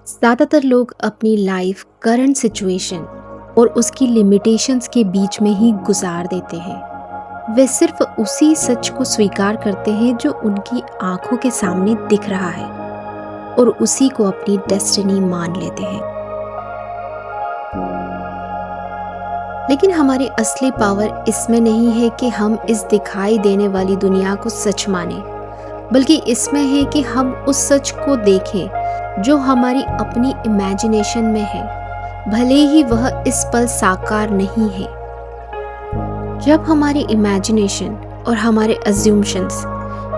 ज़्यादातर लोग अपनी लाइफ करंट सिचुएशन और उसकी लिमिटेशंस के बीच में ही गुजार देते हैं। वे सिर्फ उसी सच को स्वीकार करते हैं जो उनकी आंखों के सामने दिख रहा है और उसी को अपनी डेस्टिनी मान लेते हैं। लेकिन हमारी असली पावर इसमें नहीं है कि हम इस दिखाई देने वाली दुनिया को सच माने, बल्कि इसमें है कि हम उस सच को देखें जो हमारी अपनी इमेजिनेशन में है, भले ही वह इस पल साकार नहीं है। जब हमारी इमेजिनेशन और हमारे अज्यूम्शंस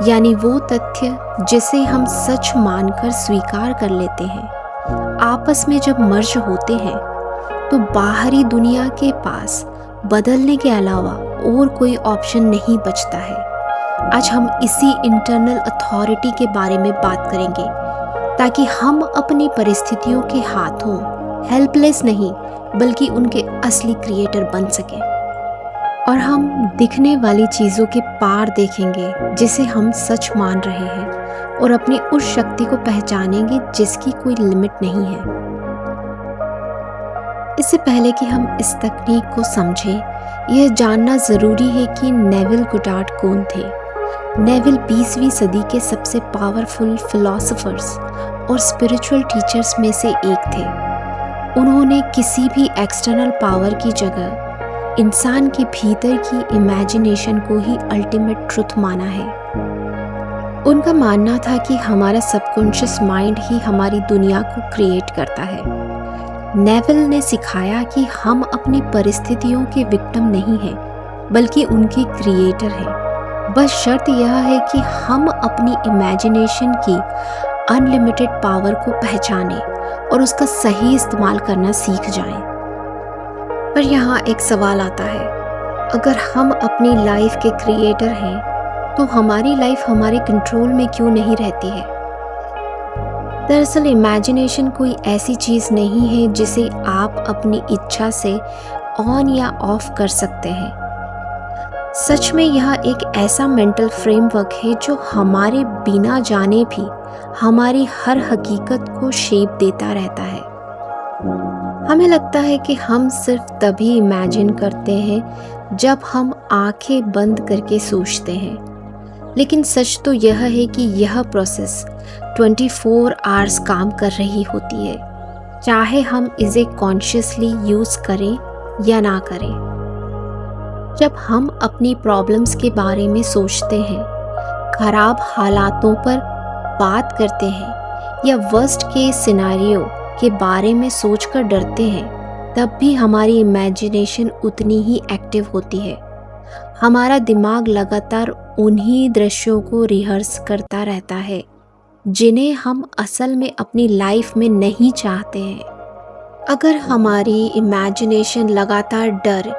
यानी वो तथ्य जिसे हम सच मानकर स्वीकार कर लेते हैं, आपस में जब मर्ज होते हैं तो बाहरी दुनिया के पास बदलने के अलावा और कोई ऑप्शन नहीं बचता है। आज हम इसी इंटरनल अथॉरिटी के बारे में बात करेंगे ताकि हम अपनी परिस्थितियों के हाथों हेल्पलेस नहीं बल्कि उनके असली क्रिएटर बन सकें। और हम दिखने वाली चीज़ों के पार देखेंगे जिसे हम सच मान रहे हैं और अपनी उस शक्ति को पहचानेंगे जिसकी कोई लिमिट नहीं है। इससे पहले कि हम इस तकनीक को समझें, यह जानना ज़रूरी है कि नेविल गुडार्ड कौन थे। नेविल 20वीं सदी के सबसे पावरफुल फिलोसोफर्स और स्पिरिचुअल टीचर्स में से एक थे। उन्होंने किसी भी एक्सटर्नल पावर की जगह इंसान के भीतर की इमेजिनेशन को ही अल्टीमेट ट्रुथ माना है। उनका मानना था कि हमारा सबकॉन्शियस माइंड ही हमारी दुनिया को क्रिएट करता है। नेविल ने सिखाया कि हम अपनी परिस्थितियों के विक्टिम नहीं हैं, बल्कि उनके क्रिएटर हैं। बस शर्त यह है कि हम अपनी इमेजिनेशन की अनलिमिटेड पावर को पहचानें और उसका सही इस्तेमाल करना सीख जाएं। पर यहाँ एक सवाल आता है, अगर हम अपनी लाइफ के क्रिएटर हैं तो हमारी लाइफ हमारे कंट्रोल में क्यों नहीं रहती है? दरअसल इमेजिनेशन कोई ऐसी चीज़ नहीं है जिसे आप अपनी इच्छा से ऑन या ऑफ कर सकते हैं। सच में यह एक ऐसा मेंटल फ्रेमवर्क है जो हमारे बिना जाने भी हमारी हर हकीकत को शेप देता रहता है। हमें लगता है कि हम सिर्फ तभी इमेजिन करते हैं जब हम आंखें बंद करके सोचते हैं, लेकिन सच तो यह है कि यह प्रोसेस 24 आवर्स काम कर रही होती है, चाहे हम इसे कॉन्शियसली यूज़ करें या ना करें। जब हम अपनी प्रॉब्लम्स के बारे में सोचते हैं, खराब हालातों पर बात करते हैं या वर्स्ट केस सिनेरियो के बारे में सोचकर डरते हैं, तब भी हमारी इमेजिनेशन उतनी ही एक्टिव होती है। हमारा दिमाग लगातार उन्हीं दृश्यों को रिहर्स करता रहता है जिन्हें हम असल में अपनी लाइफ में नहीं चाहते हैं। अगर हमारी इमेजिनेशन लगातार डर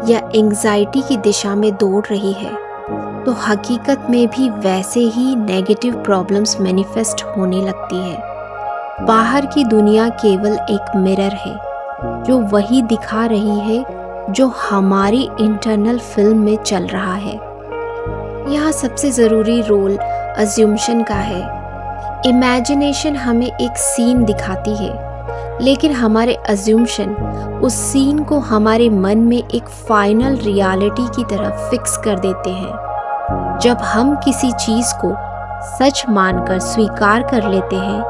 या एंग्जाइटी की दिशा में दौड़ रही है, तो हकीकत में भी वैसे ही नेगेटिव प्रॉब्लम्स मैनिफेस्ट होने लगती है। बाहर की दुनिया केवल एक मिरर है जो वही दिखा रही है जो हमारी इंटरनल फिल्म में चल रहा है। यहाँ सबसे ज़रूरी रोल अज्यूम्शन का है। इमेजिनेशन हमें एक सीन दिखाती है, लेकिन हमारे अज्यूम्शन उस सीन को हमारे मन में एक फाइनल रियलिटी की तरह फिक्स कर देते हैं। जब हम किसी चीज़ को सच मानकर स्वीकार कर लेते हैं,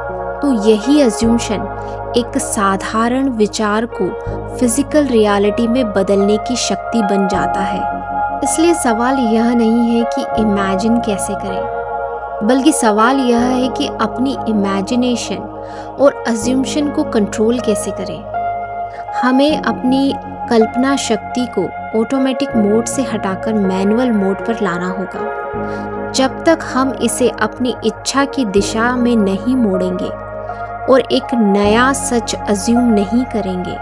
तो यही अज्यूम्शन एक साधारण विचार को फिजिकल रियलिटी में बदलने की शक्ति बन जाता है। इसलिए सवाल यह नहीं है कि इमेजिन कैसे करें, बल्कि सवाल यह है कि अपनी इमेजिनेशन और अज्यूम्शन को कंट्रोल कैसे करें। हमें अपनी कल्पना शक्ति को ऑटोमेटिक मोड से हटाकर मैनुअल मोड पर लाना होगा। जब तक हम इसे अपनी इच्छा की दिशा में नहीं मोड़ेंगे और एक नया सच अज्यूम नहीं करेंगे,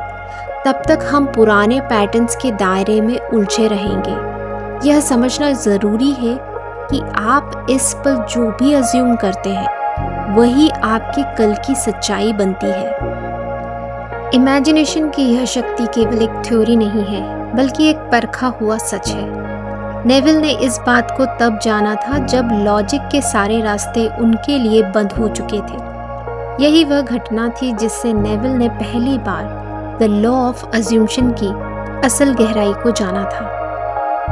तब तक हम पुराने पैटर्न्स के दायरे में उलझे रहेंगे। यह समझना ज़रूरी है कि आप इस पर जो भी अज्यूम करते हैं, वही आपके कल की सच्चाई बनती है। इमेजिनेशन की यह शक्ति केवल एक थ्योरी नहीं है, बल्कि एक परखा हुआ सच है। नेविल ने इस बात को तब जाना था जब लॉजिक के सारे रास्ते उनके लिए बंद हो चुके थे। यही वह घटना थी जिससे नेविल ने पहली बार द लॉ ऑफ अज्यूम्शन की असल गहराई को जाना था।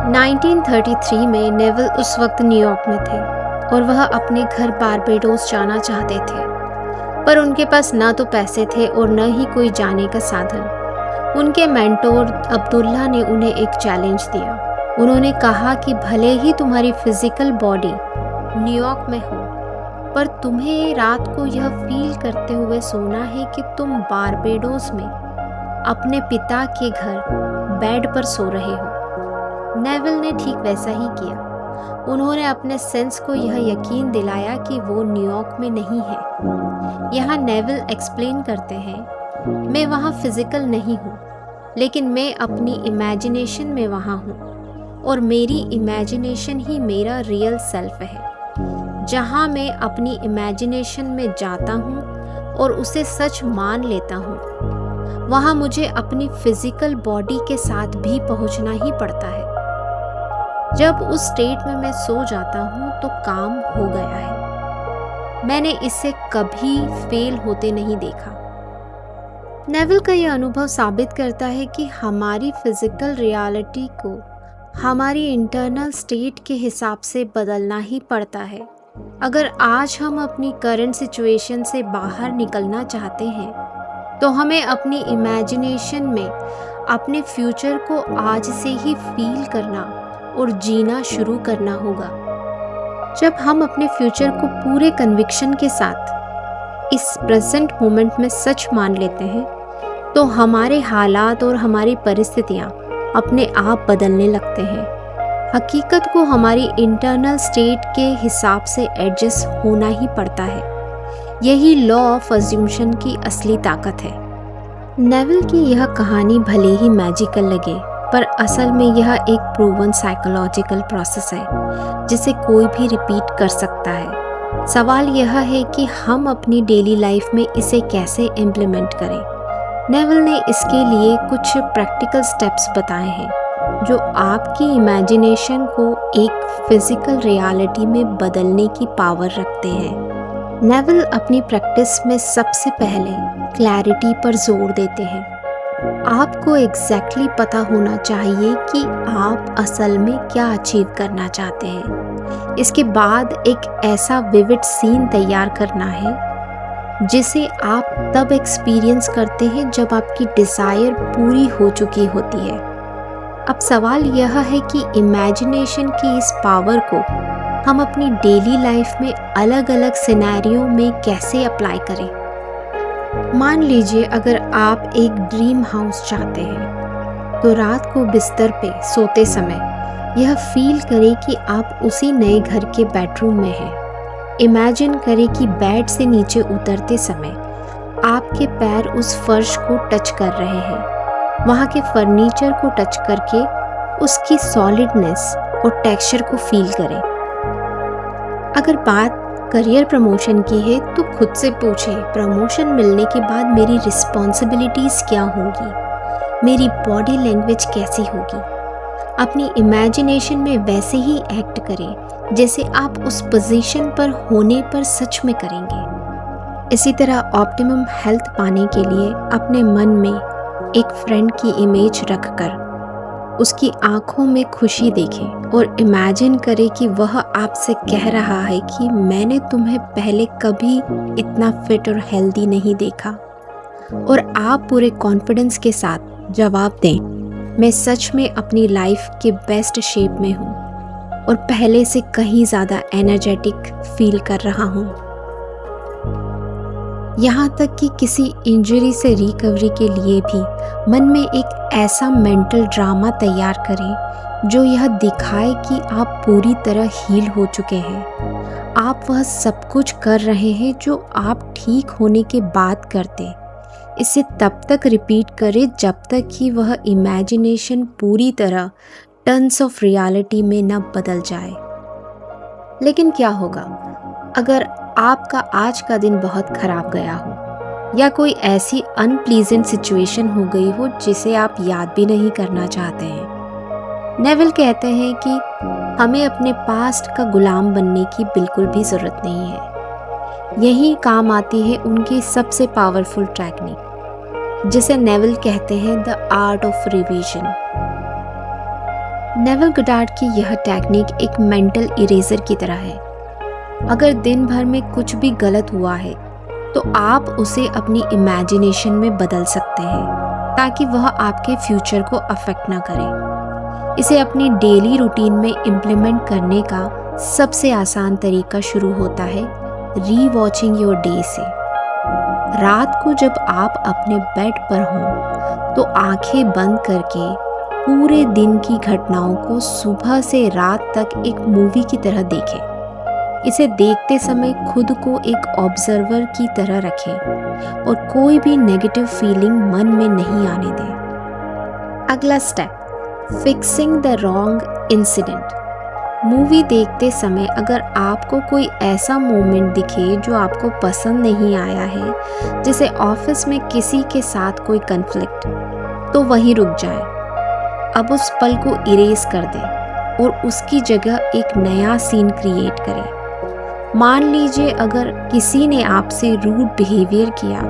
1933 में नेविल उस वक्त न्यूयॉर्क में थे और वह अपने घर बारबेडोस जाना चाहते थे, पर उनके पास ना तो पैसे थे और न ही कोई जाने का साधन। उनके मेंटोर अब्दुल्ला ने उन्हें एक चैलेंज दिया। उन्होंने कहा कि भले ही तुम्हारी फिजिकल बॉडी न्यूयॉर्क में हो, पर तुम्हें रात को यह फील करते हुए सोना है कि तुम बारबेडोस में अपने पिता के घर बेड पर सो रहे हो। नेविल ने ठीक वैसा ही किया। उन्होंने अपने सेंस को यह यकीन दिलाया कि वो न्यूयॉर्क में नहीं है। यहाँ नेविल एक्सप्लेन करते हैं, मैं वहाँ फिजिकल नहीं हूँ, लेकिन मैं अपनी इमेजिनेशन में वहाँ हूँ और मेरी इमेजिनेशन ही मेरा रियल सेल्फ है। जहाँ मैं अपनी इमेजिनेशन में जाता हूँ और उसे सच मान लेता हूँ, वहाँ मुझे अपनी फिजिकल बॉडी के साथ भी पहुँचना ही पड़ता है। जब उस स्टेट में मैं सो जाता हूँ तो काम हो गया है। मैंने इसे कभी फेल होते नहीं देखा। नेविल का यह अनुभव साबित करता है कि हमारी फिजिकल रियलिटी को हमारी इंटरनल स्टेट के हिसाब से बदलना ही पड़ता है। अगर आज हम अपनी करंट सिचुएशन से बाहर निकलना चाहते हैं, तो हमें अपनी इमेजिनेशन में अपने फ्यूचर को आज से ही फील करना और जीना शुरू करना होगा। जब हम अपने फ्यूचर को पूरे कन्विक्शन के साथ इस प्रेजेंट मोमेंट में सच मान लेते हैं, तो हमारे हालात और हमारी परिस्थितियाँ अपने आप बदलने लगते हैं। हकीकत को हमारी इंटरनल स्टेट के हिसाब से एडजस्ट होना ही पड़ता है। यही लॉ ऑफ अज्यूम्शन की असली ताकत है। नेविल की यह कहानी भले ही मैजिकल लगे, पर असल में यह एक प्रूवन साइकोलॉजिकल प्रोसेस है जिसे कोई भी रिपीट कर सकता है। सवाल यह है कि हम अपनी डेली लाइफ में इसे कैसे इम्प्लीमेंट करें। नेविल ने इसके लिए कुछ प्रैक्टिकल स्टेप्स बताए हैं जो आपकी इमेजिनेशन को एक फिजिकल रियलिटी में बदलने की पावर रखते हैं। नेविल अपनी प्रैक्टिस में सबसे पहले क्लैरिटी पर जोर देते हैं। आपको एग्जैक्टली पता होना चाहिए कि आप असल में क्या अचीव करना चाहते हैं। इसके बाद एक ऐसा विविड सीन तैयार करना है जिसे आप तब एक्सपीरियंस करते हैं जब आपकी डिज़ायर पूरी हो चुकी होती है। अब सवाल यह है कि इमेजिनेशन की इस पावर को हम अपनी डेली लाइफ में अलग अलग सिनेरियो में कैसे अप्लाई करें। मान लीजिए अगर आप एक ड्रीम हाउस चाहते हैं, तो रात को बिस्तर पे सोते समय यह फील करें कि आप उसी नए घर के बेडरूम में हैं। इमेजिन करें कि बेड से नीचे उतरते समय आपके पैर उस फर्श को टच कर रहे हैं। वहाँ के फर्नीचर को टच करके उसकी सॉलिडनेस और टेक्सचर को फील करें। अगर बात करियर प्रमोशन की है तो खुद से पूछें, प्रमोशन मिलने के बाद मेरी रिस्पॉन्सिबिलिटीज़ क्या होंगी, मेरी बॉडी लैंग्वेज कैसी होगी। अपनी इमेजिनेशन में वैसे ही एक्ट करें जैसे आप उस पोजीशन पर होने पर सच में करेंगे। इसी तरह ऑप्टिमम हेल्थ पाने के लिए अपने मन में एक फ्रेंड की इमेज रखकर उसकी आंखों में खुशी देखें और इमेजिन करें कि वह आपसे कह रहा है कि मैंने तुम्हें पहले कभी इतना फिट और हेल्दी नहीं देखा, और आप पूरे कॉन्फिडेंस के साथ जवाब दें, मैं सच में अपनी लाइफ के बेस्ट शेप में हूँ और पहले से कहीं ज़्यादा एनर्जेटिक फील कर रहा हूँ। यहाँ तक कि किसी इंजरी से रिकवरी के लिए भी मन में एक ऐसा मेंटल ड्रामा तैयार करें जो यह दिखाए कि आप पूरी तरह हील हो चुके हैं। आप वह सब कुछ कर रहे हैं जो आप ठीक होने के बाद करते। इसे तब तक रिपीट करें जब तक कि वह इमेजिनेशन पूरी तरह टर्न्स ऑफ रियलिटी में न बदल जाए। लेकिन क्या होगा अगर आपका आज का दिन बहुत खराब गया हो या कोई ऐसी अनप्लीजेंट सिचुएशन हो गई हो जिसे आप याद भी नहीं करना चाहते हैं। नेविल कहते हैं कि हमें अपने पास्ट का गुलाम बनने की बिल्कुल भी ज़रूरत नहीं है। यही काम आती है उनकी सबसे पावरफुल टेक्निक, जिसे नेविल कहते हैं the art of revision. Neville Goddard की यह टेक्निक एक मेंटल इरेजर की तरह है। अगर दिन भर में कुछ भी गलत हुआ है तो आप उसे अपनी इमेजिनेशन में बदल सकते हैं ताकि वह आपके फ्यूचर को अफेक्ट ना करे। इसे अपनी डेली रूटीन में इम्प्लीमेंट करने का सबसे आसान तरीका शुरू होता है री वॉचिंग योर डे से। रात को जब आप अपने बेड पर हों तो आंखें बंद करके पूरे दिन की घटनाओं को सुबह से रात तक एक मूवी की तरह देखें। इसे देखते समय खुद को एक ऑब्जर्वर की तरह रखें और कोई भी नेगेटिव फीलिंग मन में नहीं आने दें। अगला step, fixing the wrong incident. Movie देखते समय अगर आपको कोई ऐसा मोमेंट दिखे जो आपको पसंद नहीं आया है, जैसे ऑफिस में किसी के साथ कोई कन्फ्लिक्ट, तो वहीं रुक जाएं। अब उस पल को इरेज कर दें और उसकी जगह एक नया सीन क्रिएट करें। मान लीजिए अगर किसी ने आपसे रूड बिहेवियर किया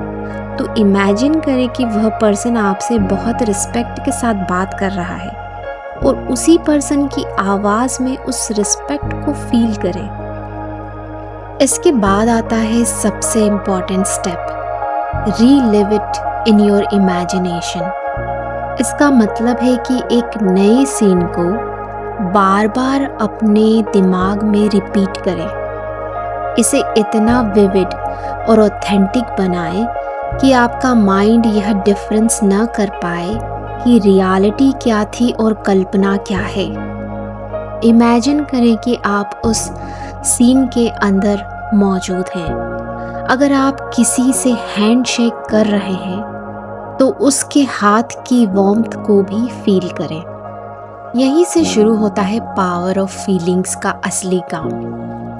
तो इमेजिन करें कि वह पर्सन आपसे बहुत रिस्पेक्ट के साथ बात कर रहा है और उसी पर्सन की आवाज़ में उस रिस्पेक्ट को फील करें। इसके बाद आता है सबसे important step, relive it in your imagination. इसका मतलब है कि एक नए सीन को बार बार अपने दिमाग में रिपीट करें। इसे इतना विविड और ऑथेंटिक बनाएं कि आपका माइंड यह डिफरेंस न कर पाए कि रियलिटी क्या थी और कल्पना क्या है। इमेजिन करें कि आप उस सीन के अंदर मौजूद हैं। अगर आप किसी से हैंडशेक कर रहे हैं तो उसके हाथ की वार्मथ को भी फील करें। यहीं से शुरू होता है पावर ऑफ फीलिंग्स का असली काम।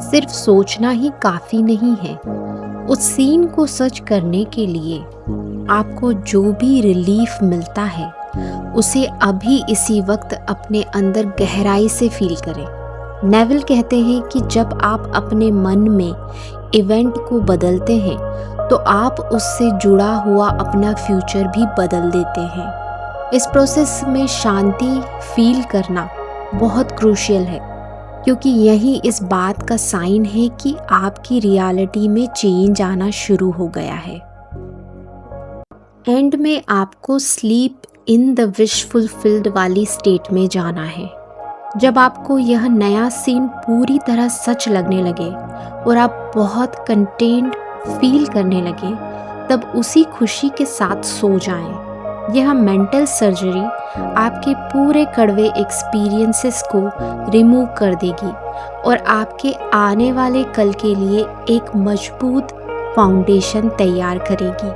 सिर्फ सोचना ही काफ़ी नहीं है। उस सीन को सच करने के लिए आपको जो भी रिलीफ मिलता है उसे अभी इसी वक्त अपने अंदर गहराई से फील करें। नेविल कहते हैं कि जब आप अपने मन में इवेंट को बदलते हैं तो आप उससे जुड़ा हुआ अपना फ्यूचर भी बदल देते हैं। इस प्रोसेस में शांति फील करना बहुत क्रूशियल है, क्योंकि यही इस बात का साइन है कि आपकी रियलिटी में चेंज आना शुरू हो गया है। एंड में आपको sleep in the wish fulfilled वाली स्टेट में जाना है। जब आपको यह नया सीन पूरी तरह सच लगने लगे और आप बहुत कंटेंट फील करने लगे, तब उसी खुशी के साथ सो जाएं। यह मेंटल सर्जरी आपके पूरे कड़वे एक्सपीरियंसेस को रिमूव कर देगी और आपके आने वाले कल के लिए एक मजबूत फाउंडेशन तैयार करेगी।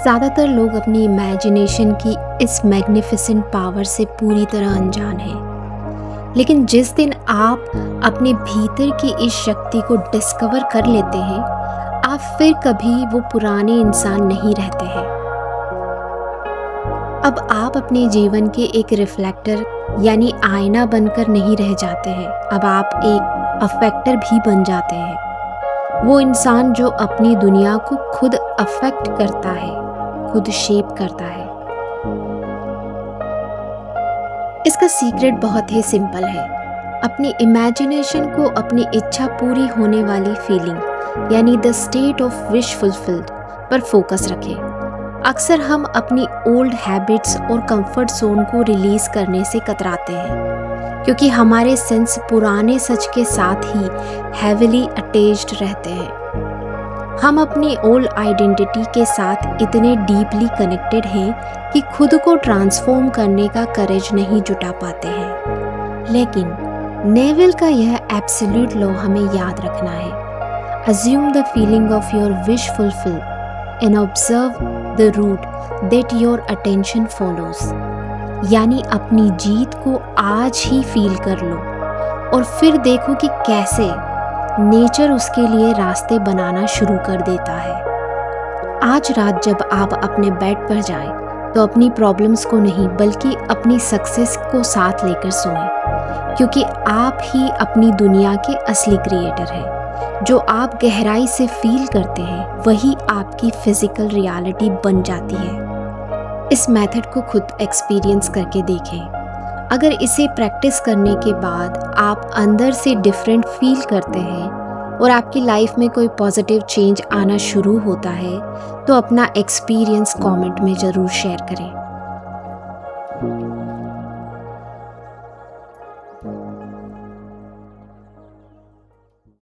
ज़्यादातर लोग अपनी इमेजिनेशन की इस मैग्निफिसेंट पावर से पूरी तरह अनजान हैं, लेकिन जिस दिन आप अपने भीतर की इस शक्ति को डिस्कवर कर लेते हैं, आप फिर कभी वो पुराने इंसान नहीं रहते हैं। अब आप अपने जीवन के एक रिफ्लेक्टर यानी आईना बनकर नहीं रह जाते हैं। अब आप एक अफेक्टर भी बन जाते हैं। वो इंसान जो अपनी दुनिया को खुद अफेक्ट करता है, खुद शेप करता है। इसका सीक्रेट बहुत ही सिंपल है। अपनी इमेजिनेशन को अपनी इच्छा पूरी होने वाली फीलिंग यानी the state of wish fulfilled पर फोकस रखें। अक्सर हम अपनी ओल्ड हैबिट्स और कंफर्ट जोन को रिलीज करने से कतराते हैं, क्योंकि हमारे सेंस पुराने सच के साथ ही हैविली अटैच्ड रहते हैं। हम अपनी ओल्ड आइडेंटिटी के साथ इतने डीपली कनेक्टेड हैं कि खुद को ट्रांसफॉर्म करने का करेज नहीं जुटा पाते हैं। लेकिन नेविल का यह एब्सोल्यूट लॉ हमें याद रखना है। Assume the feeling of your wish fulfilled and observe the route that your attention follows। यानी अपनी जीत को आज ही फील कर लो और फिर देखो कि कैसे नेचर उसके लिए रास्ते बनाना शुरू कर देता है। आज रात जब आप अपने बेड पर जाएं, तो अपनी प्रॉब्लम्स को नहीं बल्कि अपनी सक्सेस को साथ लेकर सोएं, क्योंकि आप ही अपनी दुनिया के असली क्रिएटर हैं। जो आप गहराई से फील करते हैं वही आपकी फिजिकल रियलिटी बन जाती है। इस मेथड को खुद एक्सपीरियंस करके देखें। अगर इसे प्रैक्टिस करने के बाद आप अंदर से डिफरेंट फील करते हैं और आपकी लाइफ में कोई पॉजिटिव चेंज आना शुरू होता है तो अपना एक्सपीरियंस कमेंट में ज़रूर शेयर करें।